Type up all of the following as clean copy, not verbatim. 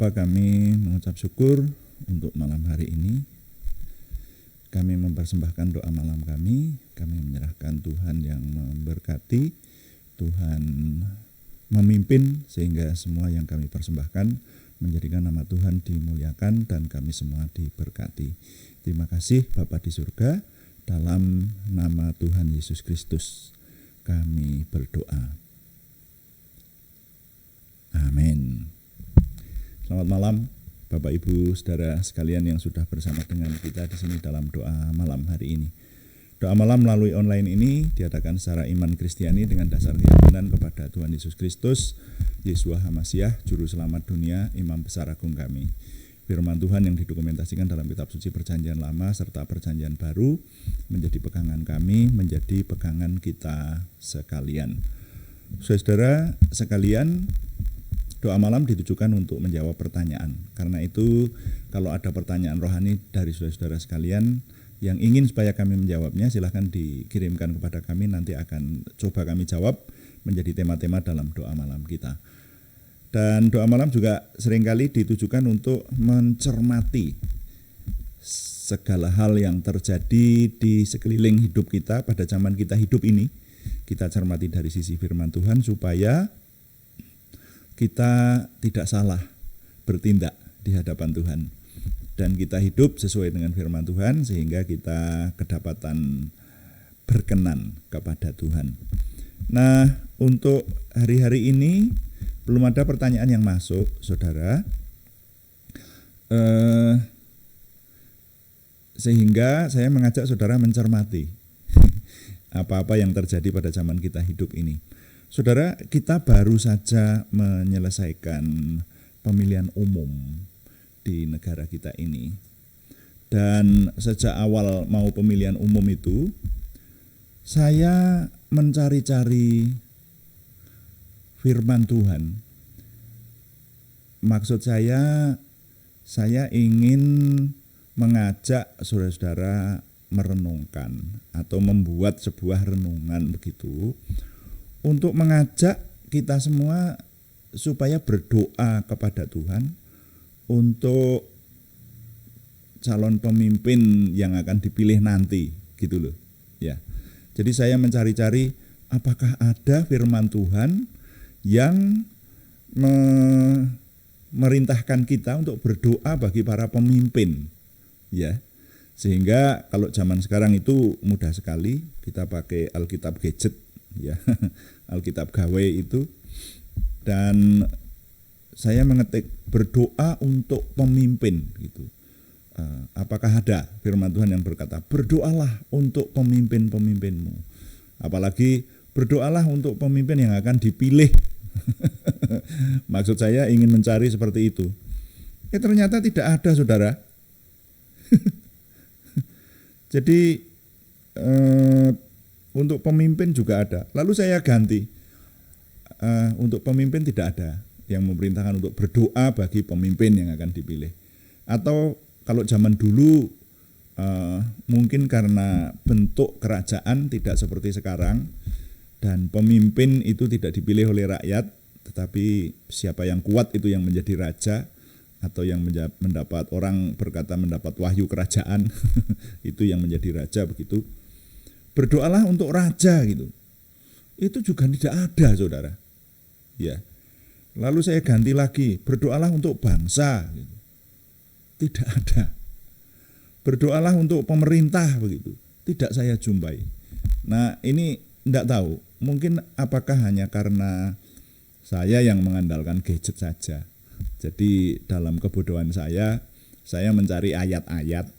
Bapa, kami mengucap syukur untuk malam hari ini. Kami mempersembahkan doa malam kami menyerahkan Tuhan yang memberkati, Tuhan memimpin sehingga semua yang kami persembahkan menjadikan nama Tuhan dimuliakan dan kami semua diberkati. Terima kasih Bapa di surga, dalam nama Tuhan Yesus Kristus kami berdoa. Amin. Selamat malam Bapak Ibu Saudara sekalian yang sudah bersama dengan kita di sini dalam doa malam hari ini. Doa malam melalui online ini diadakan secara iman Kristiani dengan dasar keyakinan kepada Tuhan Yesus Kristus, Yeshua HaMashiach, Juru Selamat dunia, Imam Besar Agung kami. Firman Tuhan yang didokumentasikan dalam kitab suci Perjanjian Lama serta Perjanjian Baru menjadi pegangan kami, menjadi pegangan kita sekalian. Saudara sekalian, doa malam ditujukan untuk menjawab pertanyaan. Karena itu, kalau ada pertanyaan rohani dari saudara-saudara sekalian yang ingin supaya kami menjawabnya, silahkan dikirimkan kepada kami. Nanti akan coba kami jawab menjadi tema-tema dalam doa malam kita. Dan doa malam juga seringkali ditujukan untuk mencermati segala hal yang terjadi di sekeliling hidup kita pada zaman kita hidup ini. Kita cermati dari sisi firman Tuhan supaya kita tidak salah bertindak di hadapan Tuhan dan kita hidup sesuai dengan firman Tuhan sehingga kita kedapatan berkenan kepada Tuhan. Nah, untuk hari-hari ini belum ada pertanyaan yang masuk, saudara, sehingga saya mengajak saudara mencermati apa-apa yang terjadi pada zaman kita hidup ini. Saudara, kita baru saja menyelesaikan pemilihan umum di negara kita ini. Dan sejak awal mau pemilihan umum itu, saya mencari-cari firman Tuhan. Maksud saya ingin mengajak saudara-saudara merenungkan atau membuat sebuah renungan begitu, untuk mengajak kita semua supaya berdoa kepada Tuhan untuk calon pemimpin yang akan dipilih nanti, gitu loh. Ya. Jadi saya mencari-cari apakah ada firman Tuhan yang memerintahkan kita untuk berdoa bagi para pemimpin. Ya. Sehingga kalau zaman sekarang itu mudah sekali, kita pakai Alkitab gadget, ya, Alkitab gawe itu, dan saya mengetik berdoa untuk pemimpin gitu. Apakah ada firman Tuhan yang berkata berdoalah untuk pemimpin-pemimpinmu, apalagi berdoalah untuk pemimpin yang akan dipilih. Maksud saya ingin mencari seperti itu. Ternyata tidak ada, saudara. Jadi untuk pemimpin juga ada. Lalu saya ganti, untuk pemimpin tidak ada yang memerintahkan untuk berdoa bagi pemimpin yang akan dipilih. Atau kalau zaman dulu mungkin karena bentuk kerajaan tidak seperti sekarang dan pemimpin itu tidak dipilih oleh rakyat, tetapi siapa yang kuat itu yang menjadi raja, atau yang mendapat, orang berkata mendapat wahyu kerajaan itu yang menjadi raja begitu. Berdoalah untuk raja gitu. Itu juga tidak ada, saudara. Ya. Lalu saya ganti lagi, berdoalah untuk bangsa gitu. Tidak ada. Berdoalah untuk pemerintah begitu. Tidak saya jumpai. Nah, ini tidak tahu. Mungkin apakah hanya karena saya yang mengandalkan gadget saja. Jadi dalam kebodohan saya mencari ayat-ayat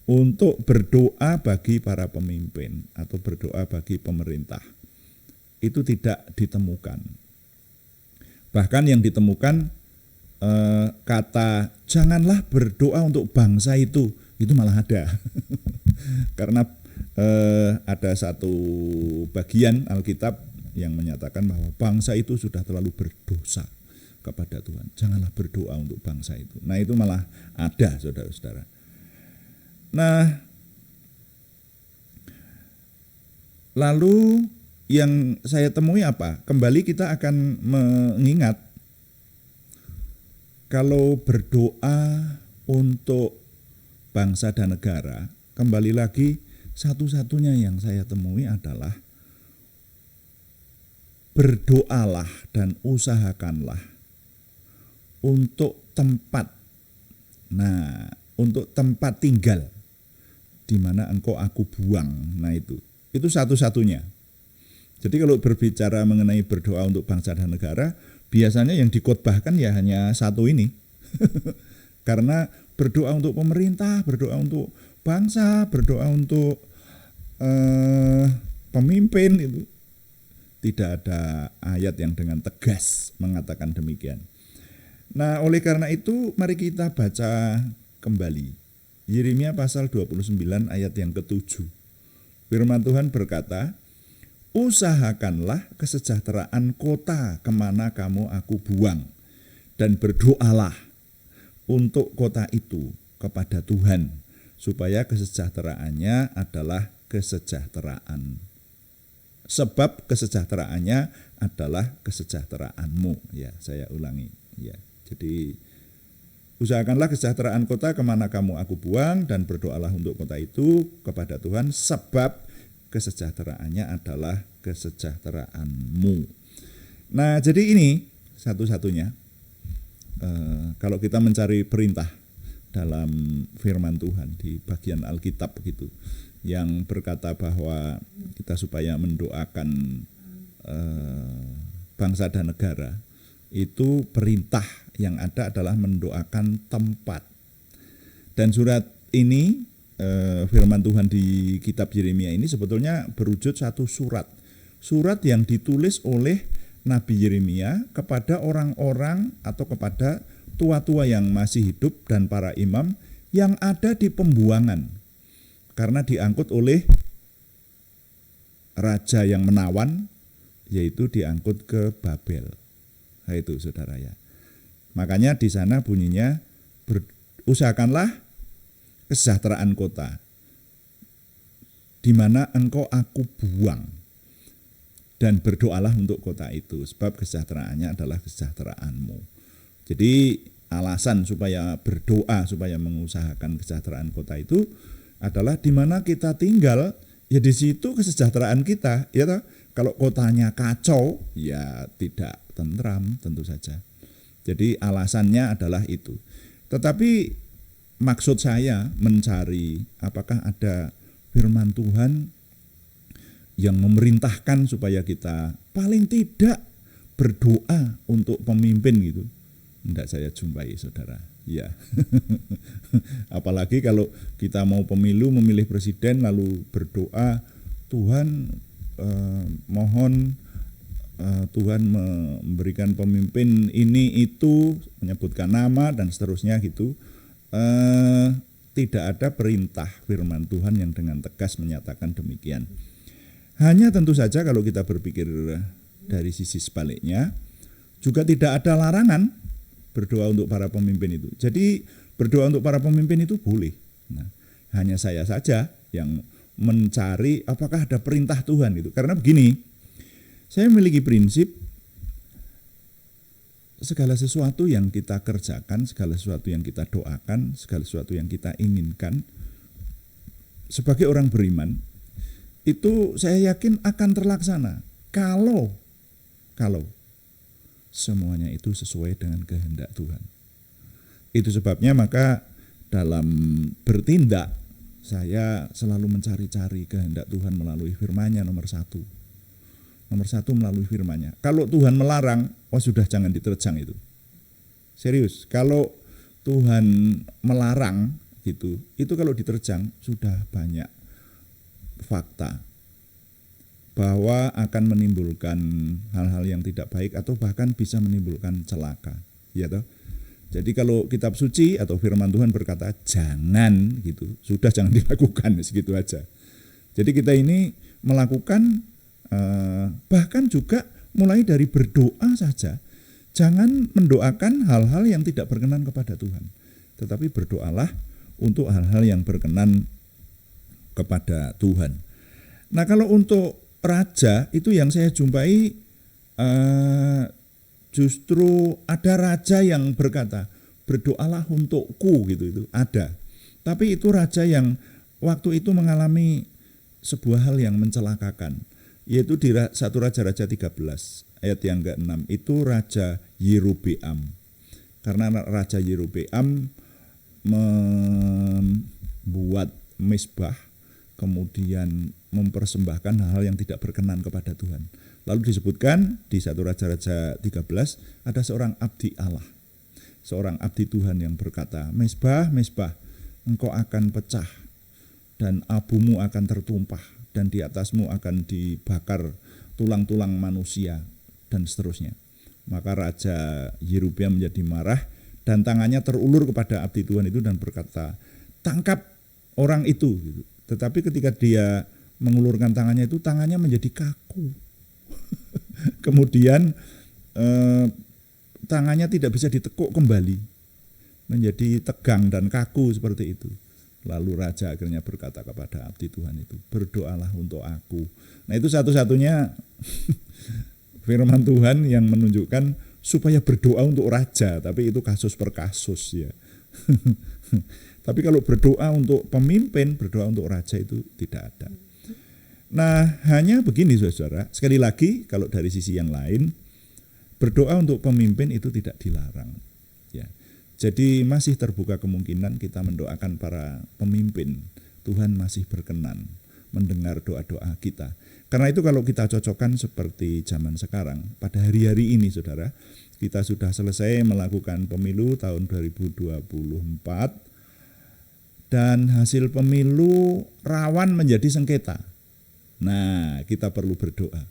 untuk berdoa bagi para pemimpin atau berdoa bagi pemerintah. Itu tidak ditemukan. Bahkan yang ditemukan kata janganlah berdoa untuk bangsa itu malah ada. Karena ada satu bagian Alkitab yang menyatakan bahwa bangsa itu sudah terlalu berdosa kepada Tuhan. Janganlah berdoa untuk bangsa itu. Nah, itu malah ada, saudara-saudara. Nah, lalu yang saya temui apa? Kembali kita akan mengingat Kalau berdoa untuk bangsa dan negara, kembali lagi satu-satunya yang saya temui adalah berdoalah dan usahakanlah untuk tempat. Nah, untuk tempat tinggal di mana engkau aku buang. Nah, itu satu-satunya. Jadi kalau berbicara mengenai berdoa untuk bangsa dan negara, biasanya yang dikhotbahkan ya hanya satu ini. Karena berdoa untuk pemerintah, berdoa untuk bangsa, berdoa untuk pemimpin, itu tidak ada ayat yang dengan tegas mengatakan demikian. Nah, oleh karena itu mari kita baca kembali Yeremia pasal 29 ayat yang ke-7. Firman Tuhan berkata, usahakanlah kesejahteraan kota kemana kamu aku buang, dan berdoalah untuk kota itu kepada Tuhan, supaya kesejahteraannya adalah kesejahteraan. Sebab kesejahteraannya adalah kesejahteraanmu. Ya, saya ulangi. Ya, jadi usahakanlah kesejahteraan kota kemana kamu aku buang, dan berdoalah untuk kota itu kepada Tuhan, sebab kesejahteraannya adalah kesejahteraanmu. Nah, jadi ini satu-satunya kalau kita mencari perintah dalam firman Tuhan di bagian Alkitab begitu, yang berkata bahwa kita supaya mendoakan bangsa dan negara, itu perintah yang ada adalah mendoakan tempat. Dan surat ini, firman Tuhan di kitab Yeremia ini sebetulnya berwujud satu surat yang ditulis oleh Nabi Yeremia kepada orang-orang atau kepada tua-tua yang masih hidup dan para imam yang ada di pembuangan karena diangkut oleh raja yang menawan, yaitu diangkut ke Babel. Nah, itu saudara ya. Makanya di sana bunyinya, usahakanlah kesejahteraan kota di mana engkau aku buang, dan berdoalah untuk kota itu, sebab kesejahteraannya adalah kesejahteraanmu. Jadi alasan supaya berdoa, supaya mengusahakan kesejahteraan kota itu adalah di mana kita tinggal, ya di situ kesejahteraan kita, ya toh. Kalau kotanya kacau, ya tidak tentram tentu saja. Jadi alasannya adalah itu. Tetapi maksud saya mencari apakah ada firman Tuhan yang memerintahkan supaya kita paling tidak berdoa untuk pemimpin gitu. Tidak saya jumpai, saudara. Ya. Apalagi kalau kita mau pemilu, memilih presiden lalu berdoa, Tuhan mohon Tuhan memberikan pemimpin ini itu, menyebutkan nama dan seterusnya gitu. Tidak ada perintah firman Tuhan yang dengan tegas menyatakan demikian. Hanya tentu saja kalau kita berpikir dari sisi sebaliknya, juga tidak ada larangan berdoa untuk para pemimpin itu. Jadi berdoa untuk para pemimpin itu boleh. Nah, hanya saya saja yang mencari apakah ada perintah Tuhan itu. Karena begini, saya memiliki prinsip segala sesuatu yang kita kerjakan, segala sesuatu yang kita doakan, segala sesuatu yang kita inginkan sebagai orang beriman, itu saya yakin akan terlaksana kalau semuanya itu sesuai dengan kehendak Tuhan. Itu sebabnya maka dalam bertindak saya selalu mencari-cari kehendak Tuhan melalui firman-Nya nomor satu melalui firman-Nya. Kalau Tuhan melarang, sudah jangan diterjang itu. Serius, kalau Tuhan melarang gitu, itu kalau diterjang sudah banyak fakta bahwa akan menimbulkan hal-hal yang tidak baik atau bahkan bisa menimbulkan celaka, ya toh. Jadi kalau kitab suci atau firman Tuhan berkata jangan gitu, sudah jangan dilakukan, segitu aja. Jadi kita ini melakukan bahkan juga mulai dari berdoa saja, jangan mendoakan hal-hal yang tidak berkenan kepada Tuhan, tetapi berdoalah untuk hal-hal yang berkenan kepada Tuhan. Nah, kalau untuk raja itu yang saya jumpai justru ada raja yang berkata, berdoalah untukku gitu, itu ada. Tapi itu raja yang waktu itu mengalami sebuah hal yang mencelakakan, yaitu di 1 Raja-Raja 13 ayat yang ke-6 itu Raja Yerobeam. Karena Raja Yerobeam membuat mezbah, kemudian mempersembahkan hal-hal yang tidak berkenan kepada Tuhan. Lalu disebutkan di 1 Raja-Raja 13 ada seorang abdi Allah, seorang abdi Tuhan yang berkata, mezbah, mezbah, engkau akan pecah dan abumu akan tertumpah dan di atasmu akan dibakar tulang-tulang manusia dan seterusnya. Maka Raja Yerobeam menjadi marah dan tangannya terulur kepada abdi Tuhan itu dan berkata, tangkap orang itu. Tetapi ketika dia mengulurkan tangannya itu, tangannya menjadi kaku. Kemudian tangannya tidak bisa ditekuk kembali, menjadi tegang dan kaku seperti itu. Lalu raja akhirnya berkata kepada abdi Tuhan itu, berdoalah untuk aku. Nah itu satu-satunya firman Tuhan yang menunjukkan supaya berdoa untuk raja, tapi itu kasus per kasus ya. Tapi kalau berdoa untuk pemimpin, berdoa untuk raja itu tidak ada. Nah hanya begini saudara, sekali lagi kalau dari sisi yang lain, berdoa untuk pemimpin itu tidak dilarang. Ya. Jadi masih terbuka kemungkinan kita mendoakan para pemimpin. Tuhan masih berkenan mendengar doa-doa kita. Karena itu kalau kita cocokkan seperti zaman sekarang, pada hari-hari ini saudara, kita sudah selesai melakukan pemilu tahun 2024 dan hasil pemilu rawan menjadi sengketa. Nah, kita perlu berdoa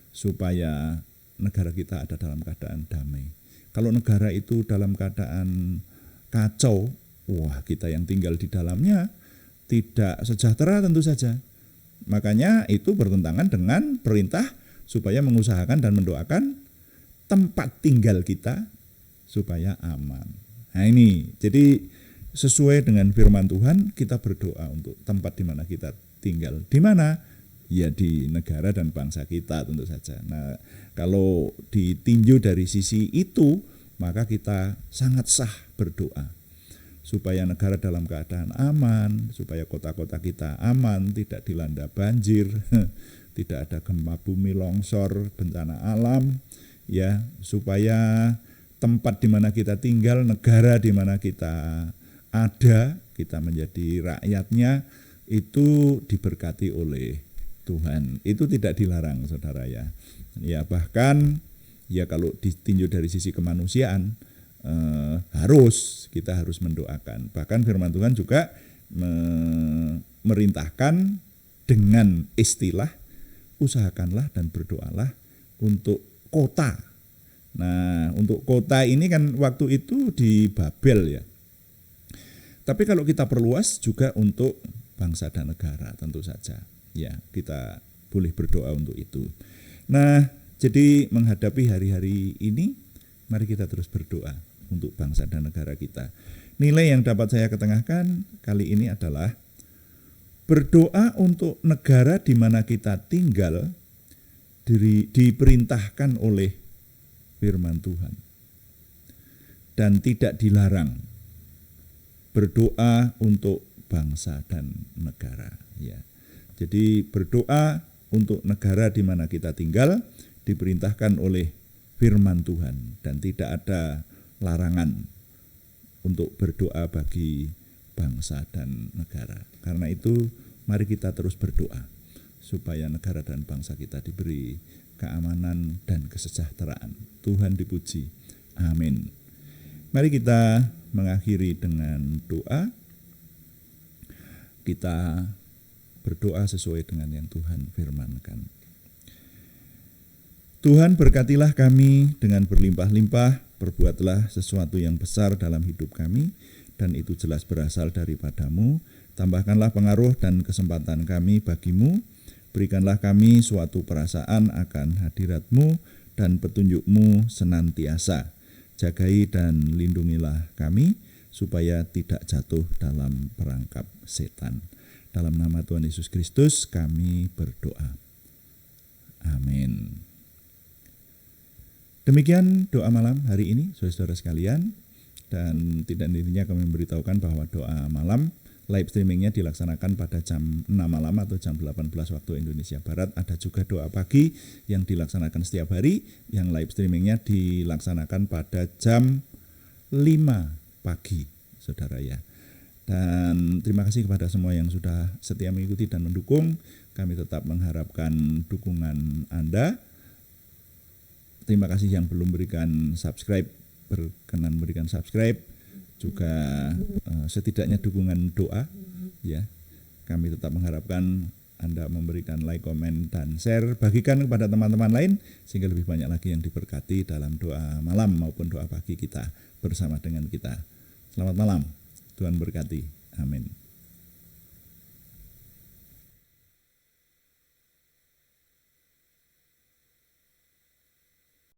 supaya negara kita ada dalam keadaan damai. Kalau negara itu dalam keadaan kacau, wah kita yang tinggal di dalamnya tidak sejahtera tentu saja. Makanya itu bertentangan dengan perintah supaya mengusahakan dan mendoakan tempat tinggal kita supaya aman. Nah ini, jadi sesuai dengan firman Tuhan kita berdoa untuk tempat di mana kita tinggal. Di mana? Ya di negara dan bangsa kita tentu saja. Nah kalau ditinjau dari sisi itu, maka kita sangat sah berdoa supaya negara dalam keadaan aman, supaya kota-kota kita aman, tidak dilanda banjir, tidak ada gempa bumi, longsor, bencana alam, ya, supaya tempat di mana kita tinggal, negara di mana kita ada, kita menjadi rakyatnya itu diberkati oleh Tuhan. Itu tidak dilarang saudara ya. Ya bahkan ya kalau ditinjau dari sisi kemanusiaan kita harus mendoakan. Bahkan firman Tuhan juga merintahkan dengan istilah usahakanlah dan berdoalah untuk kota. Nah, untuk kota ini kan waktu itu di Babel ya. Tapi kalau kita perluas juga untuk bangsa dan negara tentu saja. Ya, kita boleh berdoa untuk itu. Nah, jadi menghadapi hari-hari ini, mari kita terus berdoa untuk bangsa dan negara kita. Nilai yang dapat saya ketengahkan kali ini adalah berdoa untuk negara di mana kita tinggal diperintahkan oleh firman Tuhan. Dan tidak dilarang berdoa untuk bangsa dan negara. Ya. Jadi berdoa untuk negara di mana kita tinggal diperintahkan oleh firman Tuhan dan tidak ada larangan untuk berdoa bagi bangsa dan negara. Karena itu mari kita terus berdoa supaya negara dan bangsa kita diberi keamanan dan kesejahteraan. Tuhan dipuji. Amin. Mari kita mengakhiri dengan doa. Kita berdoa sesuai dengan yang Tuhan firmankan. Tuhan berkatilah kami dengan berlimpah-limpah, perbuatlah sesuatu yang besar dalam hidup kami, dan itu jelas berasal daripadamu. Tambahkanlah pengaruh dan kesempatan kami bagimu, berikanlah kami suatu perasaan akan hadiratmu dan petunjukmu senantiasa. Jagai dan lindungilah kami, supaya tidak jatuh dalam perangkap setan. Dalam nama Tuhan Yesus Kristus kami berdoa. Amin. Demikian doa malam hari ini, saudara-saudara sekalian. Dan tidak hentinya kami memberitahukan bahwa doa malam live streamingnya dilaksanakan pada jam 6 malam atau jam 18 waktu Indonesia Barat. Ada juga doa pagi yang dilaksanakan setiap hari, yang live streamingnya dilaksanakan pada jam 5 pagi, saudara ya. Dan terima kasih kepada semua yang sudah setia mengikuti dan mendukung. Kami tetap mengharapkan dukungan Anda. Terima kasih yang belum berikan subscribe, berkenan berikan subscribe. Juga setidaknya dukungan doa, ya. Kami tetap mengharapkan Anda memberikan like, komen, dan share. Bagikan kepada teman-teman lain sehingga lebih banyak lagi yang diberkati dalam doa malam maupun doa pagi kita bersama dengan kita. Selamat malam. Tuhan berkati. Amin.